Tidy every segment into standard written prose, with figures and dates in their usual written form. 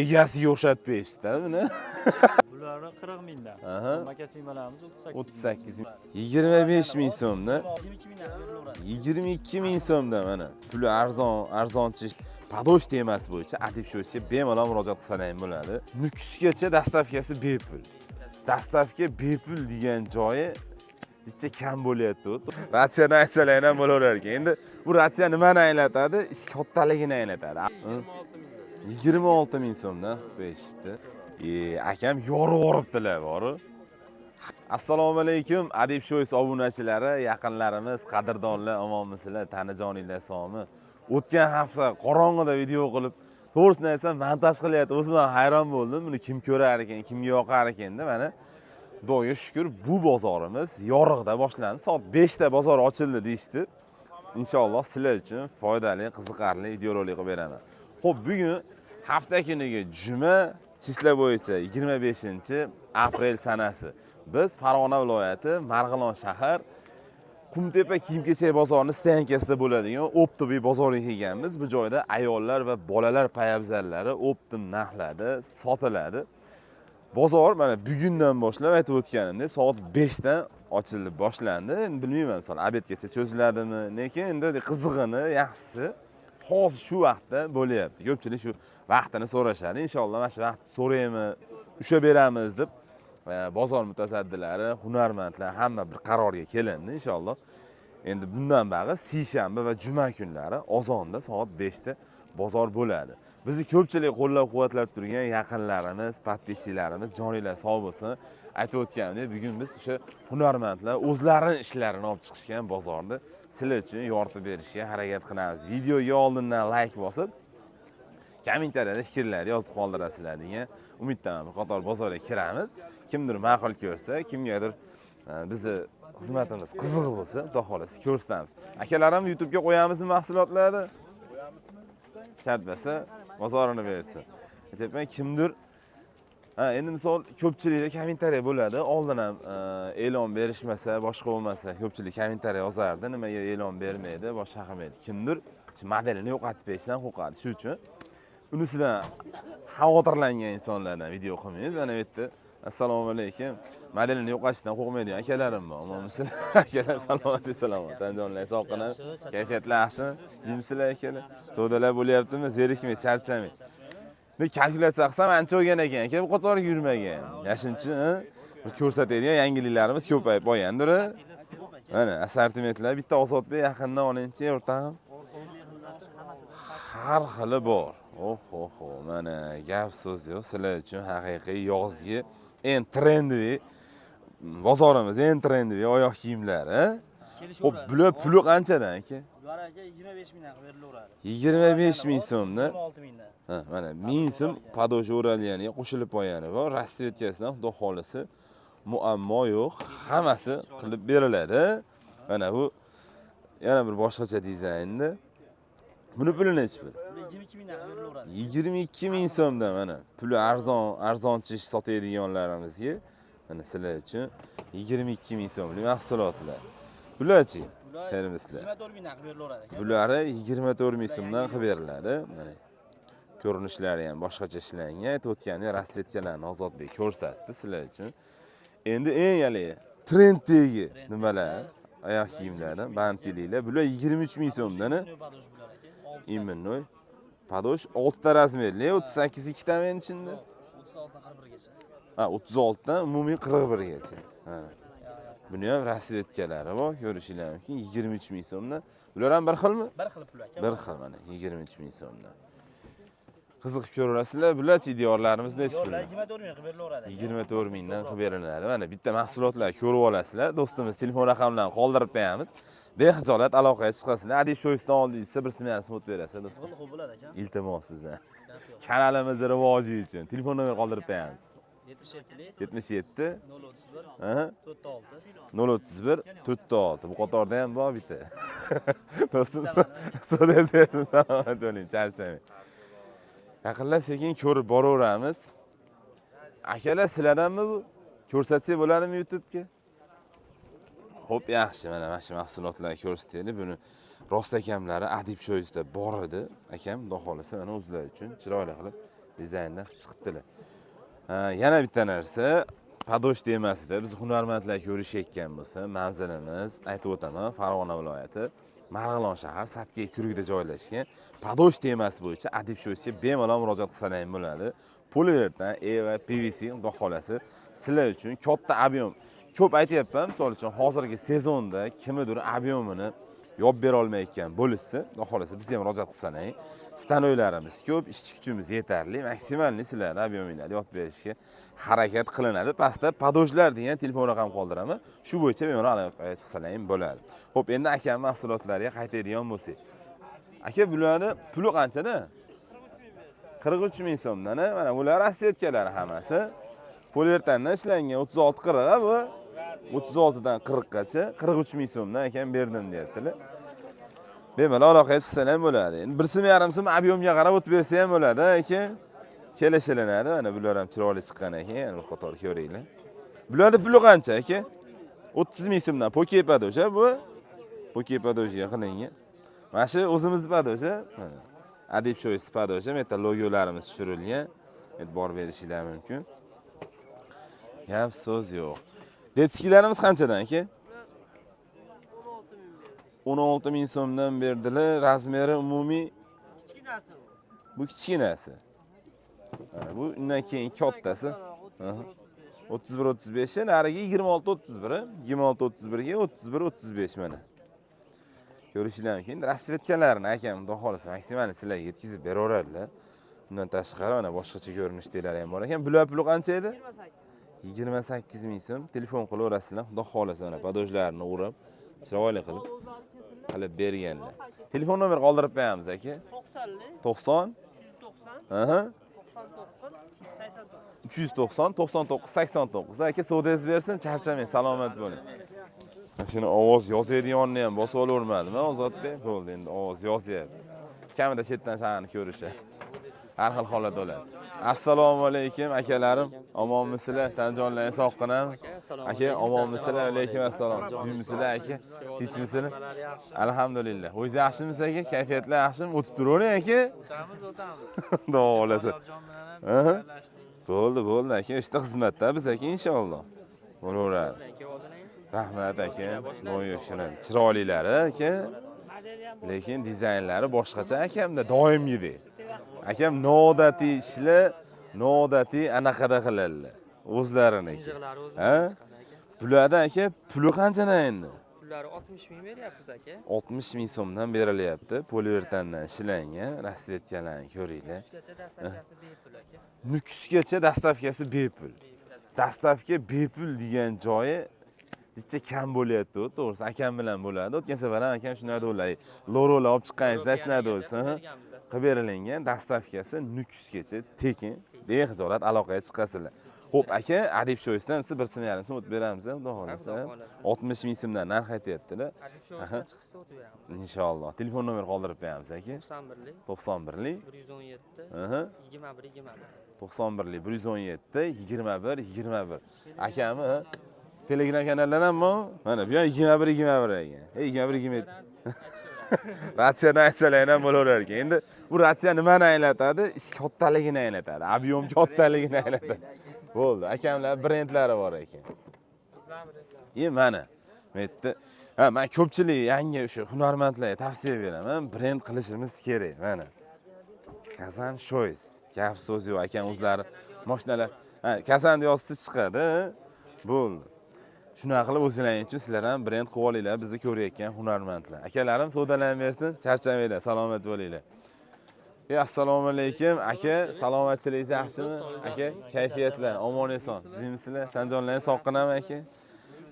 egasiga o'xshatib berishdi buni. Bularni 40 mingdan. Aha. Makasimalarimiz 38 ming. 25 ming so'mda. 22 mingdan berilaveradi. 22 ming so'mda mana. Puli arzonchi padosh temasi bo'yicha adib sho'siga bemalol murojaat qilsalaring bo'ladi. Nukusgacha dastavkasi bepul. Dastavka bepul degan joyi necha kam bo'lyapti. Ratsiyani aytsalar ham bo'laverar ekan. Endi bu ratsiya nimani anglatadi? Ish kattaligini anglatadi. 26 ming so'mdan berishibdi. Akam yorib yuboribdilar bor. Assalomu alaykum Adib Shows obunachilari, yaqinlarimiz, qadrdonlar, omonmisizlar, tanijoninglar sog'mi? O'tgan hafta qorong'ida video qilib, to'g'risini aytsam, montaj qilyapti. O'zim ham hayron bo'ldim. Buni kim ko'rar ekan, kimga yoqar ekan deb mana Xudoga shukr, bu bozorimiz yorug'da boshlandi. Soat 5 da bozor ochildi deyshti. Inshaalloh sizlar uchun foydali, qiziqarli videorolik qilib beraman. Xo'p, bugun hafta kuniga juma, chislar bo'yicha 25-aprel sanasi. Biz Farg'ona viloyati, Marg'ilon shahar, Qumtepa kiyim-kechak bozorining stankasida bo'ladigan Optiviy bozoriga kelganmiz. Bu joyda ayollar va bolalar poyabzallari optim narxlarda sotiladi. Bozor mana bugundan boshlab aytib o'tganimdek soat 5 dan ochilib boshlandi. Endi bilmayman, misol obedgacha cho'ziladimi, lekin endi qizig'ini, yaxshisi hozir shu vaqtda bo'lyapti. Ko'pchilik shu vaqtini so'rashadi. Inshaalloh mana shu vaqt so'raymi, usha beramiz deb bozor mutasaddilari, hunarmandlar hamma bir qarorga kelindi inshaalloh. Endi bundan bari seshanba va juma kunlari ozonda soat 5 da bozor bo'ladi. Bizni ko'pchilik qo'llab-quvvatlab turgan yaqinlarimiz, podpischilarimiz, joninglar sog' bo'lsin. Aytib o'tganimdek, bugun biz o'sha hunarmandlar o'zlarining ishlarini olib chiqishgan bozorni sizlar uchun yoritib berishga harakat qilamiz. Videoga oldindan like bosib, kommentariyada fikrlarni yozib qoldirasizlar degan umiddaman. Bir qator bozorga kiramiz. Kimdir ma'qul ko'rsa, kimgadir bizni xizmatimiz qiziq bo'lsa, xudo xolasa ko'rsatamiz. Akalarim YouTube'ga qo'yamizmi mahsulotlarni? Qo'yamizmi? Shart bo'lsa, bozorini bersin. Aytayapman, kimdir endi misol ko'pchilikda kommentariya bo'ladi. Oldin ham e'lon berishmasa, boshqa bo'lmasa, ko'pchilik kommentariya yozardi, nimaga e'lon bermaydi, boshqa qilmaydi. Kimdir modelini yo'qotib berishdan qo'rqadi. Shuning uchun unisidan xavotirlangan insonlardan video qilmaymiz. Mana bu yerda assalomu alaykum. Modelini yo'qotishdan qo'rqmaydigan akalarim bor. Omonmisizlar? Akalar salomat. Tanjonlar sog'qina. Kayfiyatlar yaxshimi? Sizlar akalar. Savdolar bo'lyaptimi? Zerikmay, charchamay. Men kalkulyatsiya qilsam ancha bo'lgan ekan, bu qatoriga yurmagan. Yashinchi, bir ko'rsatadigan yangiliklarimiz ko'payib qolgandir. Mana assortimentlar bitta Ozodbek yaqindan olingchi, o'rtog'im. Har xili bor. Oho, mana gap so'z yo'q. Sizlar uchun haqiqiy yozgi eng trendy bozorimiz, eng trendy oyoq kiyimlari. Xo'p, bular puli qanchadan aka? Bular aka 25 mingdan berilaveradi. 25 ming so'mdan. 16 mingdan. Mana 1000 so'm padosh o'ralganiga qo'shilib qo'yani bor. Rasvetkasidan xudo xolisi muammo yo'q. Hammasi qilib beriladi. Mana bu yana bir boshqacha dizaynda. Buni puli necha pul? 22 mingdan berilaveradi. 22 ming so'mdan mana. Puli arzonchi sotadiganlarimizga mana sizlar uchun 22 ming so'mlik mahsulotlar. Bularchi? Termislar. 24 mingdan berilaveradi. Bulari 24 ming so'mdan qilib beriladi. Mana ko'rinishlari ham boshqacha ishlangan. Aytib o'tgandek, rasvetkalarni Ozodbek ko'rsatdi sizlar uchun. Endi eng yali trenddagi nimalar? Oyoq kiyimlardan bandliklar. Bular 23 ming so'mdan. Imennoy padosh 6 ta razmerli, 38 ikkitamen ichida. 36 dan 41 gacha. 36 dan umumiy 41 gacha. Buni ham rasvetkalari bor, ko'rishinglar mumkin. 23 ming so'mdan. Bular ham bir xilmi? Bir xil pul aka. Bir xil mana 23 ming so'mdan. Qiziqib ko'rasizlar. Bularchi diyorlarimiz necha pul? 24 ming qilib berilaveradi. 24 mingdan qilib beriladi. Mana bitta mahsulotlar ko'rib olasizlar. Do'stimiz telefon raqamlarini qoldirib qo'yamiz. Bexijolat aloqaga chiqasizlar. Adib Shoysdan oldingizda bir simlarni smut berasiz do'stlar. Bo'ladi aka. Iltimos sizdan. Kanalimizni rivoji uchun telefon nomer qoldirib qo'yamiz. 77 031 46. Bu qatorda ham bor bitta. Do'stim, so'raysiz, salomat bo'ling, charchamang. Yaqinlar sekin ko'rib boraveramiz. Akalar sizlardanmi bu? Ko'rsatsak bo'ladimi YouTube'ga? Xo'p, yaxshi. Mana shu mahsulotlarni ko'rsataylik. Buni rost akamlari Adib Shoysda bor edi. Akam xudo xolasa mana o'zlari uchun chiroyli qilib Dizaynda chiqibdilar. Yana bitta narsa, Fadosh temasida biz hunarmandlar ko'rishayotgan bo'lsa, manzilimiz aytib o'taman, Farg'ona viloyati, Marg'ilon shahar, Satkay kurugida joylashgan. Fadosh temasi bo'yicha adib sho'siga bemalol murojaat qilsangiz ham bo'ladi. Poliuretan, Eva, PVC, xudo xolasi sizlar uchun katta ob'yom. Ko'p aytyapman, misol uchun hozirgi sezonda kimnidir ob'yomini yopib bera olmayotgan bo'lsa, xudo xolasa biz ham murojaat qilsangiz, stanoylarimiz ko'p, ishchi kuchimiz yetarli, maksimalni sizlarni ob'yominglarni yopib berishga harakat qilinadi. Pastda Padojlar degan telefon raqam qoldiraman. Shu bo'yicha bemalol aloqaga chiqsalaring ham bo'ladi. Xo'p, endi akam mahsulotlariga qaytadigan bo'lsak. Aka, bularni puli qanchada? 43 ming so'mdan. Mana bular rassetkalari hammasi. Poliuretandan ishlangan 36-40 bu. 36 dan 40 gacha 43 ming so'mdan akam berdim deyaptilar. Bemalol aloqaga chiqsalaring ham bo'ladi. Endi 1.5 so'm ob'yomga qarab o'tib bersa ham bo'ladi, aka. Kelishilanadi. Mana bular ham chiroyli chiqqan ekan, yana bir qator ko'ringlar. Bularning puli qancha aka? 30 ming so'mdan Poke Padoj bu. Poke Padojga qilingan. Mana shu o'zimiz Padoj, mana. Adib Choice Padoj, meta logolarimiz tushirilgan. E'tibor berishingiz mumkin. Gap so'z yo'q. Detskilarimiz qanchadan aka? 16 ming so'mdan berdilar. Razmeri umumiy Kichkinasi bu kichkinasi. Bu undan keyin kattasi. 31-35, nariga 26-31, 26-31 ga 31-35 mana. Ko'rishingiz mumkin. Rasvetkalarni akam xudo xolasa maksimal sizlarga yetkazib beraveradilar. Bundan tashqari mana boshqacha ko'rinishlari ham bor ekan. Bular puli qancha edi? 28 ming so'm. Telefon qilaverasizlar. Xudo xolasa mana padojlarni o'rab, chiroyli qilib berganlar. Telefon nomer qoldirib qo'yamiz aka. 90 190 390 99 89. Aka savdoyingiz bersin, charchamang, salomat bo'ling. Shuni ovoz yozadiganni ham bosib olavermadim, Ozodbek. Bo'ldi, endi ovoz yozyapti. Kamida chetdan shahani ko'rishi. Har xil holat bo'ladi. Assalomu alaykum akalarim. Omonmisizlar? Tanjonlaringiz sog'qinami? Aka, omonmisizlar? Alaykum assalom. Kuymisizlar aka? Tinchmisizlar? Alhamdulillah. O'zingiz yaxshimisiz aka? Kayfiyatlar yaxshimi? O'tib turavering aka? O'tamiz. Xudo xolasa. Bo'ldi aka, ishda xizmatda biz aka inshaalloh. Bo'laveradi. Rahmat aka. Mo'yishini chiroylilari aka. Lekin dizaynlari boshqacha akamda doimgidek. Akam noodatiy ishlar, noodatiy anaqada qiladilar. O'zlarini. Ha? Bularda aka puli qanchadan endi? Pullari 60 ming beryapmiz aka. 60 ming so'mdan berilyapti. Poliuretandan ishlangan rasvetkalarni ko'ringlar. Nukusgacha dastavkasi bepul aka. Nukusgacha dastavkasi bepul. Dastavka bepul degan joyi necha kam bo'lyapti, to'g'risi akam bilan bo'ladi. O'tgan safar ham akam shunday dedilar. Lorolar olib chiqqaningizda shunday bo'lsa, qilib berilgan dastavkasi Nukusgacha tekin, bexijolat aloqaga chiqasizlar. Xo'p aka, Adib Choice'dan siz 1.5 so'm o'tib beramiz, xudo xolasa. 60 ming so'mdan narx aytyaptilar. Adib Choice'dan chiqsa o'tib beramiz. Inshaalloh. Telefon nomer qoldirib qo'yamiz aka. 91lik 91lik 117 21 21. 91lik 117 21 21. Akami Telegram kanallari ham bor. Mana bu ham 21 21 ekan. 21 27. Ratsiyadan aytsalar ham bo'laverar ekan. Endi bu ratsiya nimani anglatadi? Ish kattaligini anglatadi. Ob'yom kattaligini anglatadi. Bo'ldi. Akamlar brendlari bor ekan. Mana bu yerda men ko'pchilik yangi o'sha hunarmandlarga tavsiya beraman. Brend qilishimiz kerak. Mana. Kazan Choice. Gap so'z yo'q, akam o'zlari mashinalar. Kazan yozsa chiqadi. Bo'ldi. Shuna qilib o'zlaringiz uchun sizlar ham brend qilib olinglar, bizni ko'rayotgan hunarmandlar. Akalarim savdolanib bersin, charchamanglar, salomat bo'linglar. Assalomu alaykum. Aka, salomatchilingiz yaxshimi? Aka, kayfiyatlar, omon eson. Sizmisizlar? Tanjonlaringiz sog'qinami aka?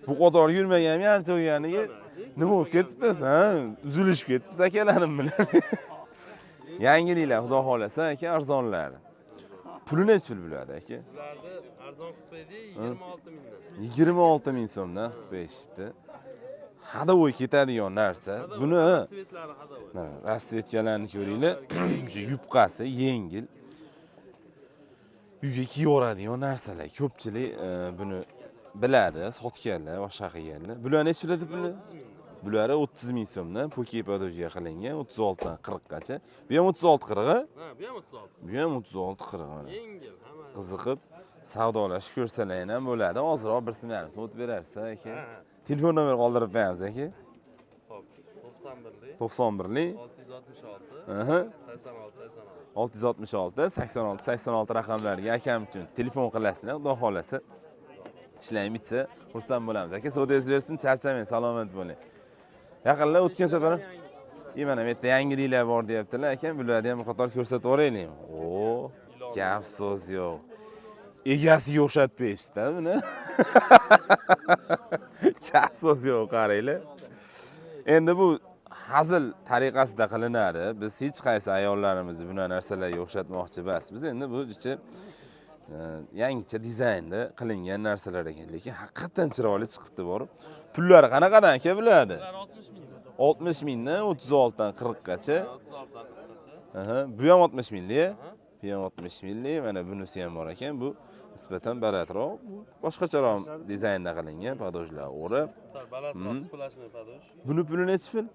Bu qator yurmaganmi ancha o'yganiga? Nima bo'lib ketibsiz, ha? Uzilishib ketibsiz akalarim bilan. Yangiliklar, xudo xolasa aka, arzonlari. Puli nech pul bo'ladi aka? Ularni arzon qilib qo'ydik 26 mingdan. 26 ming so'mdan berishibdi. Hadovoy ketadigan narsa. Buni Rasvetlari hadovoy. rasvetkalarni ko'ringlar. O'sha yubqasi yengil. Uyga kiyaveradigan narsalar. Ko'pchilik buni biladi, sotganlar, boshqa qilganlar. Bular nech pul edi puli? Buları 30 ming so'mdan poke podojiga qilingan 36 dan 40 gacha. Bu ham 36 40 a? Ha, bu ham 36. Bu ham 36 40 mana. Yengil, hamma. Qiziqib savdolashib ko'rsalar ham bo'ladi. Hozirroq birsini ham o'tib berarsiz aka. Ha, Telefon nomer qoldirib qo'yamiz aka. Xo'p, 91lik 91lik 666 aha 86 86. 666 86 86 raqamlariga akam uchun telefon qilasizlar. Xudo xolasa ishlaymi bitsa xursand bo'lamiz aka. Savdoyingiz bersin, charchamang, salomat bo'ling. Yaqinlar o'tgan safar mana bu yerda yangiliklar bor deyaptilar akam. Bularni ham qator ko'rsatib yuboraylik. O, gap so'z yo'q. Egasiga o'xshatib berishdi buni. Gap so'z yo'q, qaranglar. Endi bu hazil tariqasida qilinadi. Biz hech qaysi ayollarimizni buna narsalarga o'xshatmoqchi emas. Biz endi bu juda yangicha dizaynda qilingan narsalar ekan, lekin haqiqatan chiroyli chiqibdi borib. Pullari qanaqadan aka bo'ladi? 60 mingdan 36 dan 40 gacha. 36 dan 40gacha. Aha, bu ham 60 minglik. Bu ham 60 minglik. Mana bunisi ham bor ekan. Bu nisbatan balandroq, boshqacharoq dizaynda qilingan podojlar o'rab. Sal balandroq splashni padoj. Buni puli nechi pul?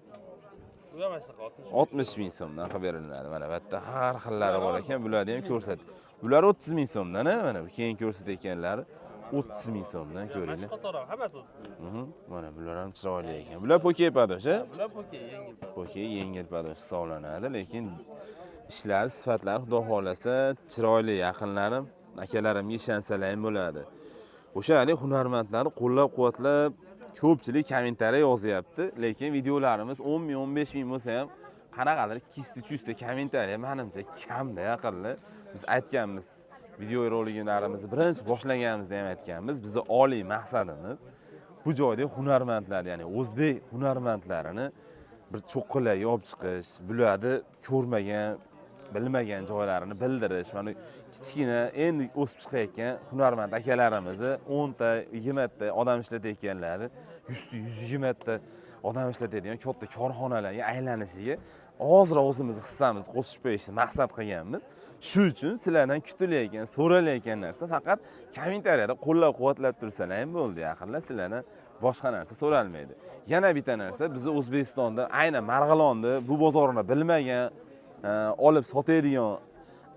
Bu ham shunaqa 60 ming so'mdan qilib beriladi. Mana bu yerda har xillari bor ekan. Bularni ham ko'rsat. Bular 30 ming so'mdan, mana bu keyin ko'rsatayotganlari 30 ming so'mdan ko'ringlar. qatorroq, hammasi 30 ming. Mana bular ham chiroyli ekan. Bular poke padoj, a? Bular poke yengil padoj. Poke yengil padoj hisoblanadi, lekin ishlari, sifatlari xudo xolasa chiroyli, yaqinlarim, akalarimga ishonsalar ham bo'ladi. O'sha hali hunarmandlarni qo'llab-quvvatlab ko'pchilik kommentariy yozyapti, lekin videolarimiz 10 ming, 15 ming bo'lsa ham qanaqadir kisti-chusti kommentariy menimcha kamda yaqinli. Biz aytganmiz, video roliklarimizni birinchi boshlaganimizda ham aytganmiz, bizning oliy maqsadimiz bu joyda hunarmandlar, ya'ni o'zbek hunarmandlarini bir cho'qqilarga olib chiqish, bularni ko'rmagan, bilmagan joylarini bildirish. Mana kichkina endi o'sib chiqayotgan hunarmand akalarimizni 10 ta, 20 ta odam ishlatayotganlari, 100 ta, 120 ta odam ishlatadigan katta korxonalarga aylanishiga ozroq o'zimiz hissamizni qo'shib qo'yishni maqsad qilganmiz. Shu uchun sizlardan kutilayotgan, so'ralayotgan narsa faqat kommentariyada qo'llab-quvvatlab tursalar ham bo'ldi, yaqinlar. Sizlardan boshqa narsa so'ralmaydi. Yana bitta narsa, biz O'zbekistonda, aynan Marg'ilonda bu bozorni bilmagan, olib sotadigan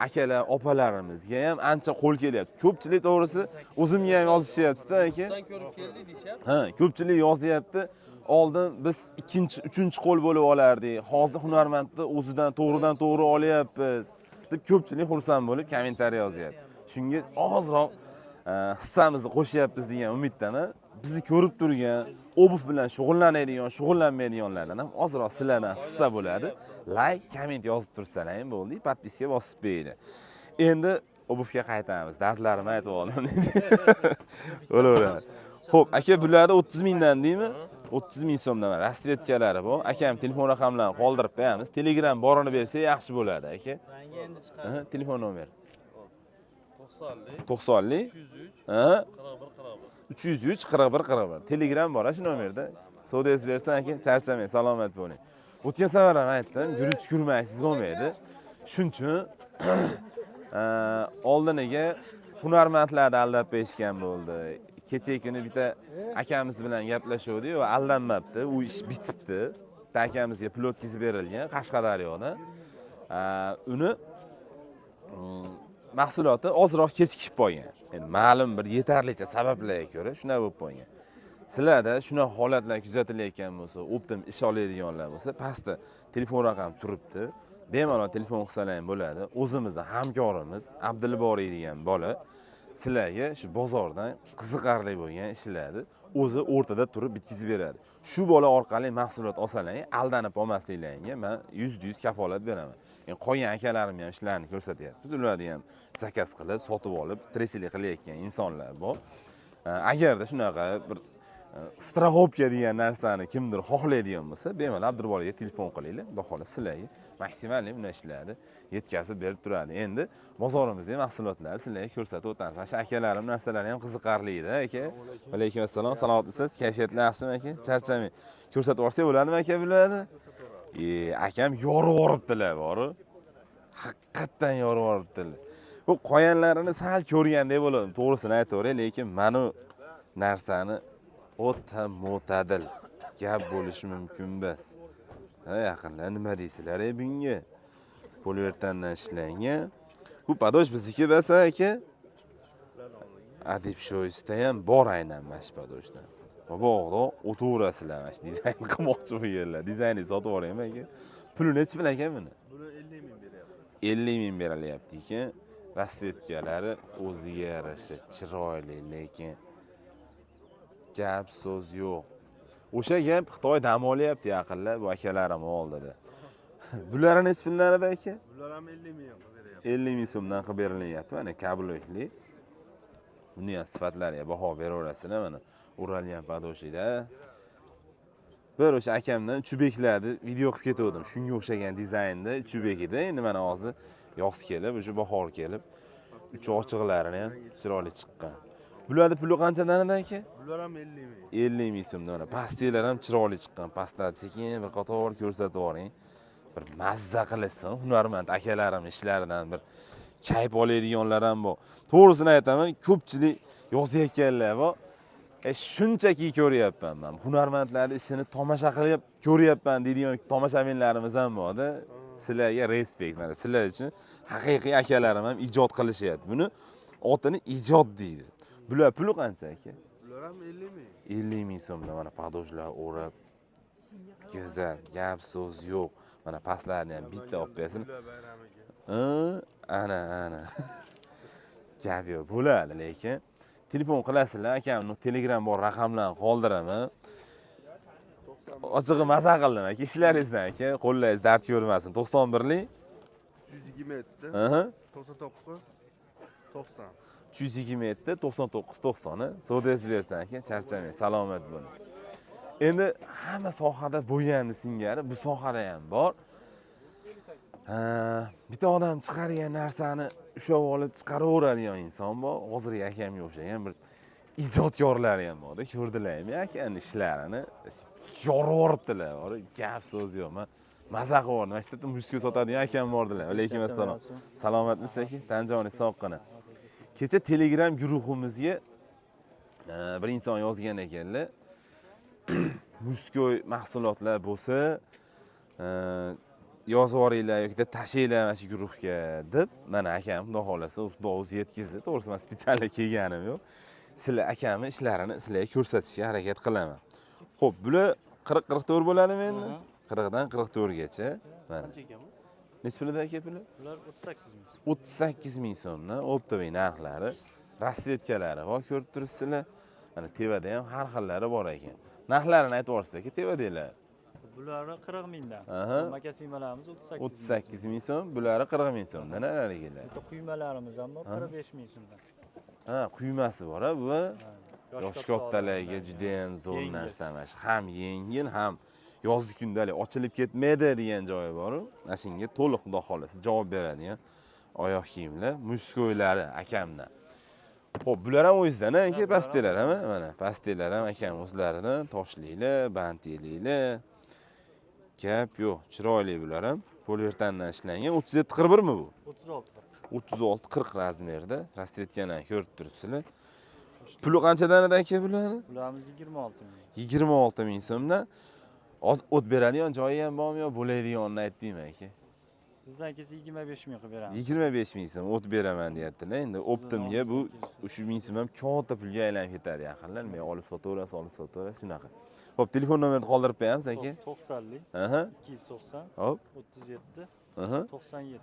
akalar, opalarimizga ham ancha qo'l kelyapti. Ko'pchilik to'g'risi o'zimga ham yozishyapti-da aka. Bundan ko'rib keldik deyapti. Ha, ko'pchilik yozyapti. Oldin biz ikkinchi, uchinchi qo'l bo'lib olardik. Hozir hunarmandni o'zidan to'g'ridan-to'g'ri olyapmiz deb ko'pchilik xursand bo'lib kommentariy yozyapti. Shunga ozroq hissamizni qo'shyapmiz degan umiddaman. Bizni ko'rib turgan, obuv bilan shug'ullanadigan, shug'ullanmaydiganlardan ham ozroq sizlardan hissa bo'ladi. Like, komment yozib tursalar ham bo'ldi. Podpiska bosib qo'yinglar. Endi obuvga qaytamiz. Dardlarimni aytib oldim dedi. Bo'laveradi. Xo'p, aka bularda 30 mingdan deymi? 30 ming so'mdan rasvetkalari bor. Akam telefon raqamlarini qoldirib qo'yamiz. Telegram borini bersa yaxshi bo'ladi, aka. Ranga endi chiqadi. Telefon nomer. 90lik 90lik 303 ha 41 41. 303 41 41. Telegram bor shu nomerda. Savdoyingiz bersin aka, charchamang, salomat bo'ling. O'tgan safar ham aytdim, yurib kurmaysiz bo'lmaydi. Shuning uchun oldiniga hunarmandlarni aldab qo'yishgan bo'ldi. Kecha kuni bitta akamiz bilan gaplashuvdik, u aldanmabdi, u ish bitibdi. Bitta akamizga pul o'tkazib berilgan Qashqadaryodan. Uni mahsuloti ozroq kechikib qolgan. Endi ma'lum bir yetarlicha sabablarga ko'ra shunday bo'lib qolgan. Sizlarda shuna holatlar kuzatilayotgan bo'lsa, optim ish oladiganlar bo'lsa, pastda telefon raqami turibdi. Bemalol telefon qilsalar ham bo'ladi. O'zimizning hamkorimiz Abdulboriy degan bola sizlarga shu bozordan qiziqarli bo'lgan ishlarni o'zi o'rtada turib bitkizib beradi. Shu bola orqali mahsulot olsalar, aldanib olmasliklaringga men 100% kafolat beraman. Endi qolgan akalarim ham ishlarni ko'rsatyapmiz. Ularni ham zakaz qilib, sotib olib, tirikchilik qilayotgan insonlar bor. Agarda shunaqa bir strahobka degan narsani kimdir xohlaydigan bo'lsa, bemalol Abdulboriyga telefon qilinglar. Xudo xohlasa sizlarga maksimal bunda ishlarni yetkazib berib turadi. Endi bozorimizda mahsulotlar sizlarga ko'rsatib o'tamiz. Mana shu akalarim narsalari ham qiziqarli-da, aka. Va alaykum assalom. Salomatlisiz? Kayfiyatlar yaxshimi, aka? Charchamang. Ko'rsatib yuborsak bo'ladimi, aka, bularni? Akam yorib yuboribdilar, bori. Haqiqatan yorib yuboribdilar. Bu qo'yanlarini sal ko'rgandek bo'ladi. To'g'risini aytaveray, lekin mana narsani o'ta mo'tadil gap bo'lishi mumkin emas. Ha, yaqinlar nima deysizlar bunga? Poliuretandan ishlangan. Bu padosh bizniki bo'lsa aka. Adib sho'isda ham bor aynan mana shu padoshdan. Bog'da o'tirasizlar mana shu dizayn qilmoqchi bo'lganlar. Dizaynni sotib yuboraymi aka? Puli necha pul ekan buni? Buni 50 ming beryapti. 50 ming berilyapti ekan. Rasvetkalari o'ziga yarasha chiroyli, lekin gap so'z yo'q. O'sha gap Xitoy dam olyapti yaqinlar bu akalarim oldida. Bular necha pullarida aka? Bular ham 50 ming beryapti. 50 ming so'mdan qilib berilyapti. Mana kablokli. Buni ham sifatlariga baho beraverasizlar mana. O'ralgan padoshida. Bir o'sha akamdan chubeklarni video qilib ketgandim. Shunga o'xshagan dizaynda chubek edi. Endi mana hozir yoz kelib, o'sha bahor kelib, uch ochiqlarini ham chiroyli chiqqan. Bularning puli qanchadan aka? Bular ham 50 ming. 50 ming so'mdan. Pastelar ham chiroyli chiqqan. Pastlar sekin bir qator ko'rsatib yuboring. Bir mazza qilsin, hunarmand akalarim ishlaridan bir kayf oladiganlar ham bor. To'g'risini aytaman, ko'pchilik yozayotganlar bor. Shunchaki ko'ryapman men. Hunarmandlarning ishini tomosha qilib ko'ryapman deydigan tomoshabinlarimiz ham bor-da. Sizlarga respekt mana. Sizlar uchun haqiqiy akalarim ham ijod qilishyapti. Buni otini ijod deydi. Bular puli qancha aka? Bular ham 50 ming. 50 ming so'mdan mana padoshlar o'rab. Go'zal, gap so'z yo'q. Mana pastlarni ham bitta olib bersin. Ana. Gap yo'q. Bo'ladi lekin telefon qilasizlar, akamning Telegram bor raqamlarni qoldiraman. Ochig'i maza qildim aka, ishlaringizdan aka, qo'llaringiz dard ko'rmasin. 91lik 127 Aha. 99 90. 327 99 90 savdoyingiz bersin aka, charchamang, salomat bo'ling. Endi hamma sohada bo'yandi singari, bu sohada ham bor. Bitta odam chiqargan narsani ushlab olib chiqaraveradigan inson bor. Hozirgi akamga o'xshagan bir ijodkorlar ham bor-da, ko'rdilarmi akaning ishlarini? Yorib-yoribdilar, gap so'z yo'q. Men maza qildim. Mana shu yerda mushka sotadigan akam bordilar. Alaykum assalom. Salomatmisiz aka? Tanjoningiz sog'qina. Kecha Telegram guruhimizga bir inson yozgan ekanlar. Muskoy mahsulotlar bo'lsa, yozib yuboringlar yoki tashinglar mana shu guruhga deb, mana akam xudo xolasa o'zi yetkazdi. To'g'risi men spetsial kelganim yo'q. Sizlar akamning ishlarini sizlarga ko'rsatishga harakat qilaman. Xo'p, bular 40-44 bo'ladimi endi? 40 dan 44 gacha. Mana. Necha pulda aka bular? Bular 38 ming. 38 ming so'mdan optoviy narxlari, rasvetkalari bor, ko'rib turibsizlar. Mana tevada ham har xillari bor ekan. Narxlarini aytib yuborsiz aka, tevadanglar. Bularni 40 mingdan. Aha. Makasimalarimiz 38 38 ming so'm, bularni 40 ming so'mdan narxlarigalar. Bitta quymalarimiz ham bor 45 ming so'mdan. Ha, quymasi bor, bu yosh kattalarga juda ham zo'r Yengil. narsa emas. Ham yengil, ham yozgi kundalik ochilib ketmaydi degan joyi bor. Mana shunga to'liq xudo xolasa javob beradigan oyoq kiyimlar, muskoylari akamdan. Xo'p, bular ham o'zingizdan aka, pastelar ham, mana pastelar ham akam o'zlaridan, toshliklar, banteliklar. Gap yo'q, chiroyli bular ham. Poliuretandan ishlangan. 37-41 mi bu? 36. 36-40 razmerda. Rasvetkani ko'rib turibsizlar. Puli qanchadan edi aka bularni? Bularimiz 26 ming. 26 ming so'mdan. O't beradigan joyi ham bormi yo bo'ladiganini aytdingmi aka? Sizdan kelsa 25 ming qilib beramiz. 25 ming so'm o't beraman deyaptilar. Endi optimga bu 3 ming so'm ham katta pulga aylanib ketadi yaqinlar. Men olib sotaverasiz, shunaqa. Xo'p, telefon nomerini qoldirib qo'yamiz aka. 90lik Aha. 290 Hop. 37 Aha. 97.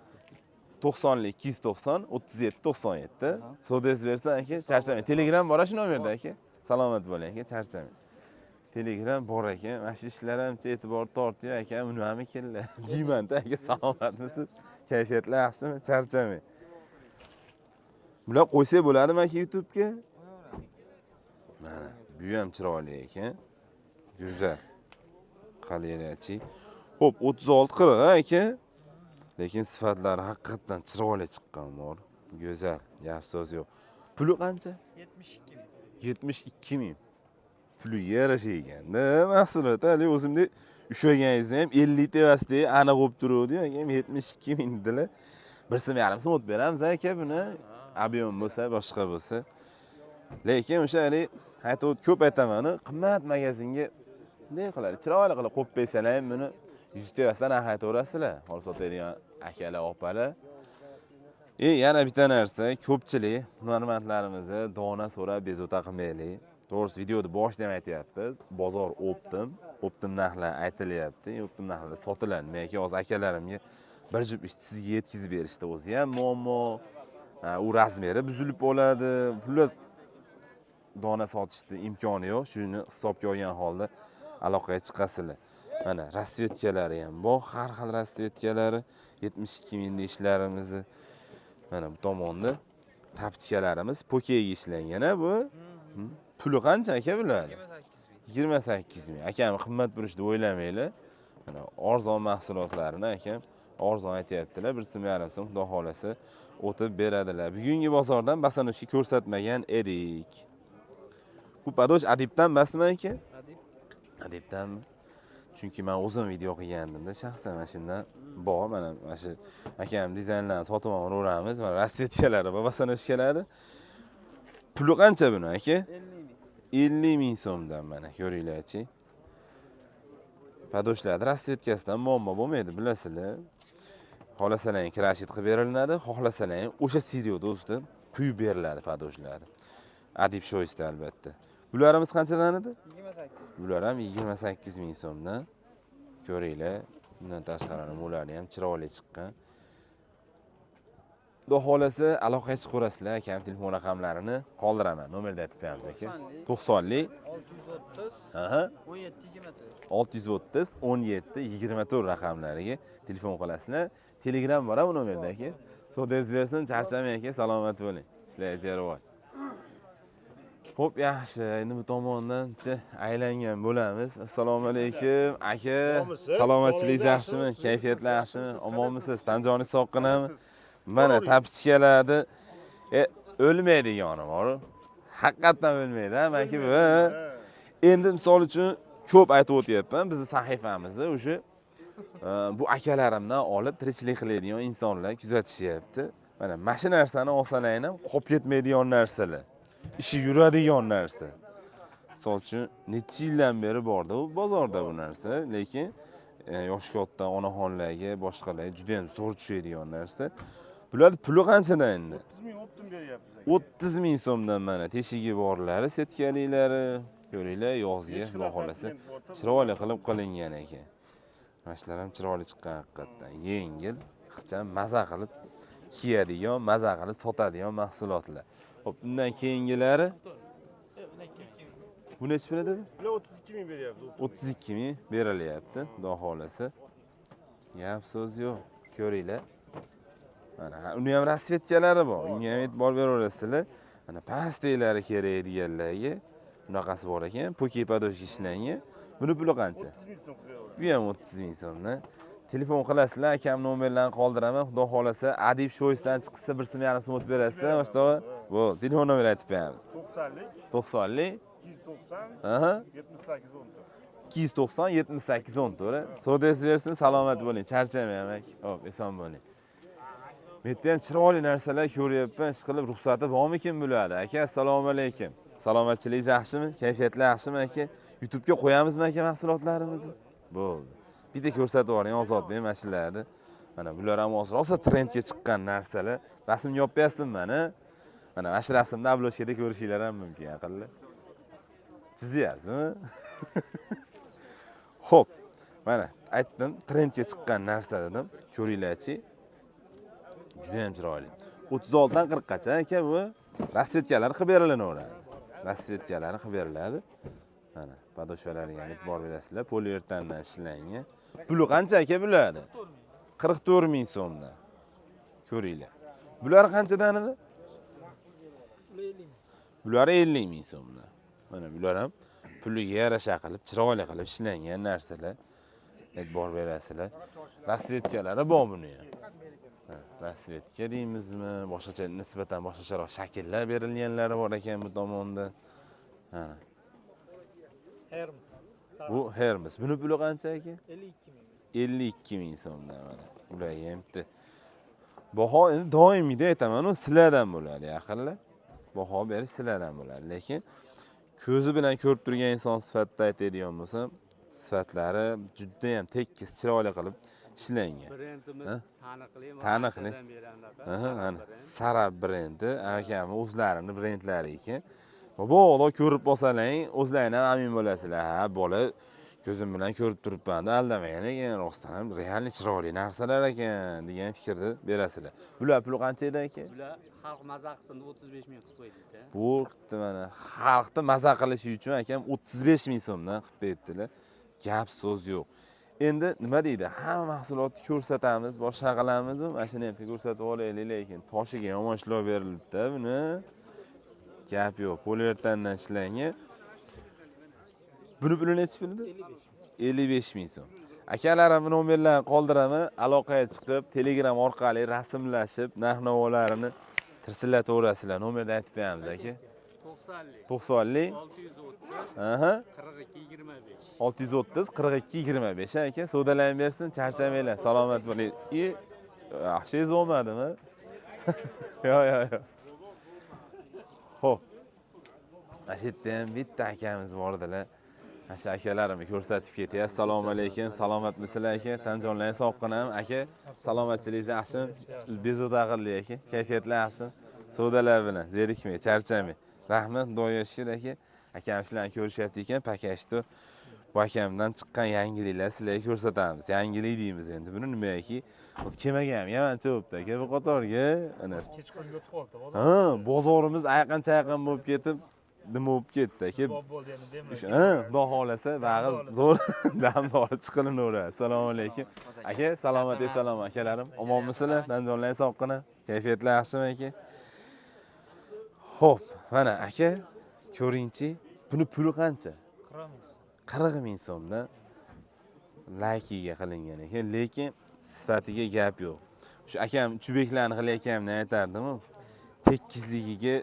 90lik 290 37 97. Savdoyingiz bersa aka, charchamang. Telegram bor shu nomerda aka. Salomat bo'ling aka, charchamang. Telegram bor ekan. Mana shu ishlar hamcha e'tibor tortdi aka. Uni ham keldi. Deyman-da aka, salomatmisiz? Kayfiyatlar yaxshimi? Charchamang. Bular qo'ysak bo'ladimi aka YouTube'ga? Mana, bu ham chiroyli ekan. Go'zal. Qalirachi. Xo'p, 36-40 aka. Lekin sifatlari haqiqatan chiroyli chiqqan bor. Go'zal, gap so'z yo'q. Puli qancha? 72 ming. 72 ming. Puliga yarasha ekanda, mahsulot hali o'zimda ushlaganingizda ham 50 tevasida aniq bo'lib turuvdi, aka 72 ming dedilar. 1.5 so'm o't beramiz aka buni. Ob'yom bo'lsa, boshqa bo'lsa. Lekin o'sha hali aytib ko'p aytaman, qimmat magazinga bunday qiladi. Chiroyli qilib qo'yib bersalar ham buni 100 tevasidan aytaverasizlar. Hol sotadigan akalar, opalar. Yana bitta narsa, ko'pchilik hunarmandlarimizni dona so'rab bezovta qilmaylik. To'g'risi videoda boshida ham aytyapmiz. Bozor optim narxlar aytilyapti. Optim narxlarda sotiladi. Menga hozir akalarimga bir jup ishni sizga yetkazib berishdi o'zi ham muammo. U razmeri buzilib oladi. Xullas dona sotishda imkoni yo'q. Shuni hisobga olgan holda aloqaga chiqasizlar. Mana rasvetkalari ham bor, har xil rasvetkalari 72 mingda ishlarimizni mana bu tomonda taptikalarimiz pokeyaga ishlangan bu. Puli qancha aka bular? 28 ming. Akam qimmat turishni o'ylamanglar. Mana arzon mahsulotlarini akam arzon aytayaptilar. 1.5 so'm xudo xolasa o'tib beradilar. Bugungi bozordan basanoshni ko'rsatmagan edik. Bu padosh adibdan emasmi aka? Adibdanmi? Chunki men o'zim video qilgandimda shaxsan mana shundan bor, mana shu akam dizaynlarni sotib olaveramiz. Mana rasvetkalari, basanoshkalari. Puli qancha buni aka? 50 ming so'mdan mana ko'ringlar-chi. Padoshlarda rasvetkasidan muammo bo'lmaydi, bilasizlar. Xohlasalar krashit qilib beriladi, xohlasalar o'sha seriyada o'zida quyib beriladi padoshlarda. Adib sho'ysda albatta. Bularimiz qanchadan edi? 28. Bular ham 28 ming so'mdan. Ko'ringlar. Bundan tashqari ularni ham chiroyli chiqqan. Xudo xolasa aloqaga chiqaverasizlar, akam telefon raqamlarini qoldiraman. Nomerda aytib beramiz aka. 90lik 630 aha 17 24. 630 17 24 raqamlariga telefon qilasizlar. Telegram bor bu nomerda aka. So'zingiz bersin, charchamang aka, salomat bo'ling. Ishlaringiz rivoj. Xo'p, yaxshi. Endi bu tomondan-chi aylangan bo'lamiz. Assalomu alaykum aka. Salomatchilingiz yaxshimi? Kayfiyatlar yaxshimi? Omonmisiz? Tanjoningiz sog'qinami? Mana tapchikalarni o'lmaydigani bor. Haqiqatan o'lmaydi, maki bu. Endi misol uchun ko'p aytib o'tyapman. Bizning sahifamizni o'sha bu akalarimdan olib tirikchilik qiladigan insonlar kuzatishyapti. Mana shu narsani olsalaring ham qolib ketmaydigan narsalar. Ishi yuradigan narsa. Misol uchun necha yildan beri borda u bozorda bu narsa, lekin yosh katta onaxonlarga, boshqalarga juda ham zo'r tushadigan narsa. Bular puli qanchadan endi? 30 ming optim beryapmiz. 30 ming so'mdan mana teshigi borlari, setkaliklari, ko'ringlar, yozga xudo xolasa chiroyli qilib qilingan ekan. Mashlar ham chiroyli chiqqan haqiqatdan. Yengil, ixcham maza qilib kiyadigan, maza qilib sotadigan mahsulotlar. Xo'p, bundan keyingilari bu necha pul edi? Bular 32 ming beryapmiz. 32 ming berilyapti, xudo xolasa. Gap so'z yo'q. Ko'ringlar. Mana uni ham rasvetkalari bor. Unga ham e'tibor beraverasizlar. Mana pasteylari kerak deganlarga bunaqasi bor ekan, poke padoshga ishlangan. Buni puli qancha? 30 ming so'm qo'yaveramiz. Bu ham 30 ming so'mdan. Telefon qilasizlar, akam nomerlarini qoldiraman. Xudo xolasa, Adib Shoysdan chiqsa 1.5 so'm o'tib berasizlar, boshqa. Bu telefon nomeri aytib beramiz. 90lik 90lik 290 aha 78 14. 290 78 14. So'zingiz bersin, salomat bo'ling. Charchamang, amak. Xo'p, eson bo'ling. Bu yerda ham chiroyli narsalar ko'ryapman. Ishqilib ruxsati bormikin bularda? Aka, assalomu alaykum. Salomatchilingiz yaxshimi? Kayfiyatlar yaxshimi aka? YouTube'ga qo'yamizmi aka mahsulotlarimizni? Bo'ldi. Bitta ko'rsatib yuboring Ozodbek mashinlarni. Mana bular ham hozir rosa trendga chiqqan narsalar. Rasm yopyapsizmi mana? Mana shu rasmni obloshkada ko'rishinglar ham mumkin, yaqinlar. Chizyapsizmi? Xo'p. Mana aytdim, trendga chiqqan narsa dedim. Ko'ringlar-chi. Juda ham chiroyli. 36 dan 40 gacha aka bu rasvetkalar qilib berilaveradi. Rasvetkalar qilib beriladi. Mana padoshvalariga ham e'tibor berasizlar. Poliuretandan ishlangan. Puli qancha aka bularni? 44 ming so'mdan. Ko'ringlar. Bular qanchadan edi? Bular 50 ming so'mdan. Mana bular ham puliga yarasha qilib, chiroyli qilib ishlangan narsalar. E'tibor berasizlar. Rasvetkalari bor buni ham. Rasvetka deymizmi, boshqacha nisbatan boshqacharoq shakllar berilganlari bor ekan bu tomonda. Mana. Hermes. Bu Hermes. Buni puli qancha aka? 52 ming. 52 ming so'mdan mana. Ularga ham bitta baho endi doimiyda aytaman, u sizlardan bo'ladi, yaqinlar. Baho berish sizlardan bo'ladi, lekin ko'zi bilan ko'rib turgan inson sifatida aytadigan bo'lsam, sifatlari juda ham tekis, chiroyli qilib ishlangan. Brendimiz Ha? taniqli. Taniqli. Anchadan beri anaqa. Aha, Sarab ana brend. Sarab brendi, akam o'zlarini brendlari ekan. Bola ko'rib olsalaring, o'zlaring ham amin bo'lasizlar. Ha, bola ko'zim bilan ko'rib turibman-da, aldamagan ekan, rostdan ham realni chiroyli narsalar ekan degan fikrni berasizlar. Bular puli qancha edi aka? Bular xalq maza qilsin deb 35 ming qilib qo'ydi-da. Bo'pti mana xalqni maza qilishi uchun akam 35 ming so'mdan qilib berdilar. Gap so'z yo'q. Endi nima deydi? Hamma mahsulotni ko'rsatamiz, boshqa qilamiz, mana shuni ham ko'rsatib olaylik, lekin toshiga yomon ishlov berilibdi buni. Gap yo'q, poliuretandan ishlangan. Buni puli necha pul edi? 55 ming so'm. Akalarimning nomerlarini qoldiraman, aloqaga chiqib, Telegram orqali rasmlashib, narx-navolarini tirsilataverasizlar. Nomerni aytib beramiz aka. 90lik. 90lik 630. aha 42 25. 630 42 25 aka. Savdolanib bersin, charchamanglar. Salomat bo'ling. Yaxshingiz bo'lmadimi? Yo'q. Xo'p. Mana shu yerda ham bitta akamiz bor edilar. Asha akalarimni ko'rsatib ketay. Assalomu alaykum. Salomatmisizlar aka? Tanjonlar sog'qinam aka. Salomatchilingiz yaxshimi? Bezovta qildik aka. Kayfiyatlar yaxshimi? Savdolar bilan zerikmay, charchamay. Rahmat, Xudoga shukr aka. Akam sizlarni ko'rishyapti ekan, pakashdi. Bu akamdan chiqqan yangiliklar sizlarga ko'rsatamiz. Yangilik deymiz endi. Buni nimaki? Biz kelmagan, yamancha bo'libdi aka bu qatorga. Ana. Kechqurun yotib qoldi. Ha, bozorimiz ayqan-chayqan bo'lib ketib, nima bo'lib ketdi aka? Bo'ldi endi demak. Ha, xudo xolasa, bag'i zo'r damdori chiqilinaveradi. Assalomu alaykum. Aka, salom akalarim. Omonmisizlar? Tanjonlar sog'qina? Kayfiyatlar yaxshimi aka? Xo'p, mana aka, ko'ringchi, buni puli qancha? 40 ming so'mdan laykiga qilingan ekan, lekin sifatiga gap yo'q. Shu akam chubeklarni qilayotganimni aytardim-ku. Tekisligiga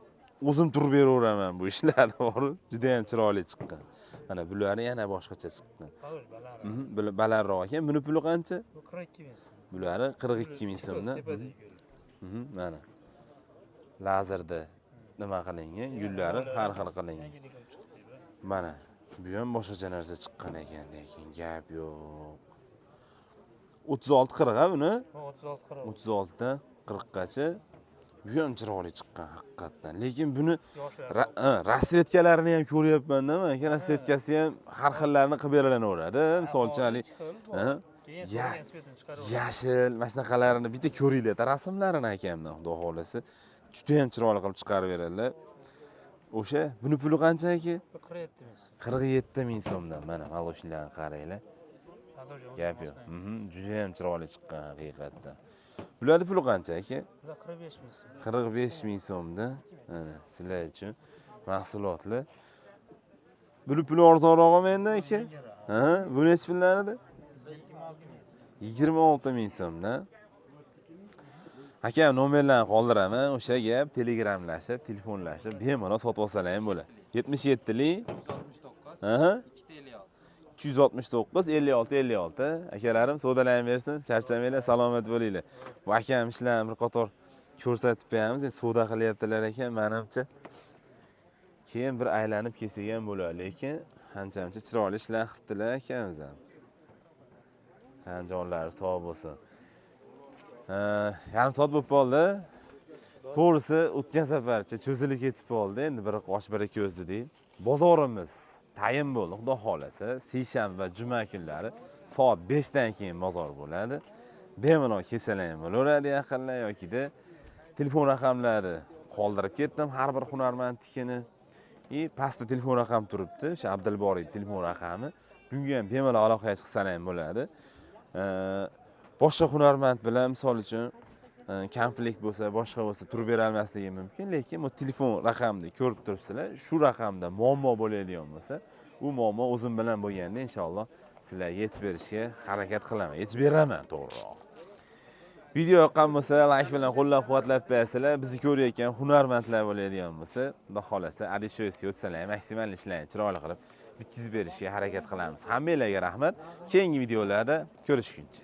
o'zim turib beraveraman bu ishlarni bor. Juda ham chiroyli chiqqan. Mana bularni yana boshqacha chiqqan. Bular balandroq ekan. Buni puli qancha? 42 ming. Bulari 42 ming so'mdan. Mana. Lazerda nima qilingan? Gullari har xil qilingan. Mana bu ham boshqacha narsa chiqqan ekan, lekin gap yo'q. 36 40 ha buni? 36 dan 40 gacha. Bu ham chiroyli chiqqan haqiqatdan. Lekin buni rasvetkalarini ham ko'ryapman-da, men aka rasvetkasi ham har xillarini qilib beralaveradi. Misolchalik, yashil, mana shunaqalarini bitta ko'ringlar, rasmlarini akamdan, xudo xolasa. Juda ham chiroyli qilib chiqarib beradilar. O'sha buni puli qancha aka? 47 ming so'mdan. Mana maloshinlarni qaranglar. Gap yo'q. Juda ham chiroyli chiqqan haqiqatdan. Bularni puli qancha aka? 45 ming so'm. 45 ming so'mdan. Mana sizlar uchun mahsulotlar. Buni puli arzonroqmi endi aka? Ha, bu necha puldan edi? 26 ming so'mdan. Aka nomerlarni qoldiraman, o'sha gap telegramlashib, telefonlashib, bemalol sotib olsalar ham bo'ladi. 77lik 169. aha 256. 269 56 56 akalarim savdolanib bersin, charchamanglar, salomat bo'linglar. Bu akam ishlarni bir qator ko'rsatib beramiz, endi savdo qilyaptilar ekan, menimcha. Keyin bir aylanib kelsak ham bo'ladi, lekin ancha-muncha chiroyli ishlar qilibdilar akamiz ham. Tanjonlari sog' bo'lsin. Yarim soat bo'lib qoldi. To'g'risi o'tgan safarcha cho'zilib ketib qoldi. Endi bir qosh bir ko'z dedik. Bozorimiz tayin bo'ldi, xudo xolasa. Seshanba va juma kunlari soat 5 dan keyin bozor bo'ladi. Bemalol kelsalar ham bo'laveradi yaqinlar yoki-da telefon raqamlari qoldirib ketdim har bir hunarmandnikini. Pastda telefon raqam turibdi, o'sha Abdulboriy telefon raqami. Bunga ham bemalol aloqaga chiqsalar ham bo'ladi. Boshqa hunarmand bilan misol uchun konflikt bo'lsa, boshqa bo'lsa turib bera olmasligi mumkin, lekin bu telefon raqamni ko'rib turibsizlar. Shu raqamda muammo bo'ladigan bo'lsa, u muammo o'zim bilan bo'lganda inshaalloh sizlarga yetib berishga harakat qilaman. Yetib beraman, to'g'riroq. Video yoqqan bo'lsa, like bilan qo'llab-quvvatlab qo'yasizlar. Bizni ko'rayotgan hunarmandlar bo'ladigan bo'lsa, xudo xolasa, adishyo'siz o'tsalar, maksimal ishlarni chiroyli qilib bitkizib berishga harakat qilamiz. Hammanglarga rahmat. Keyingi videolarda ko'rishguncha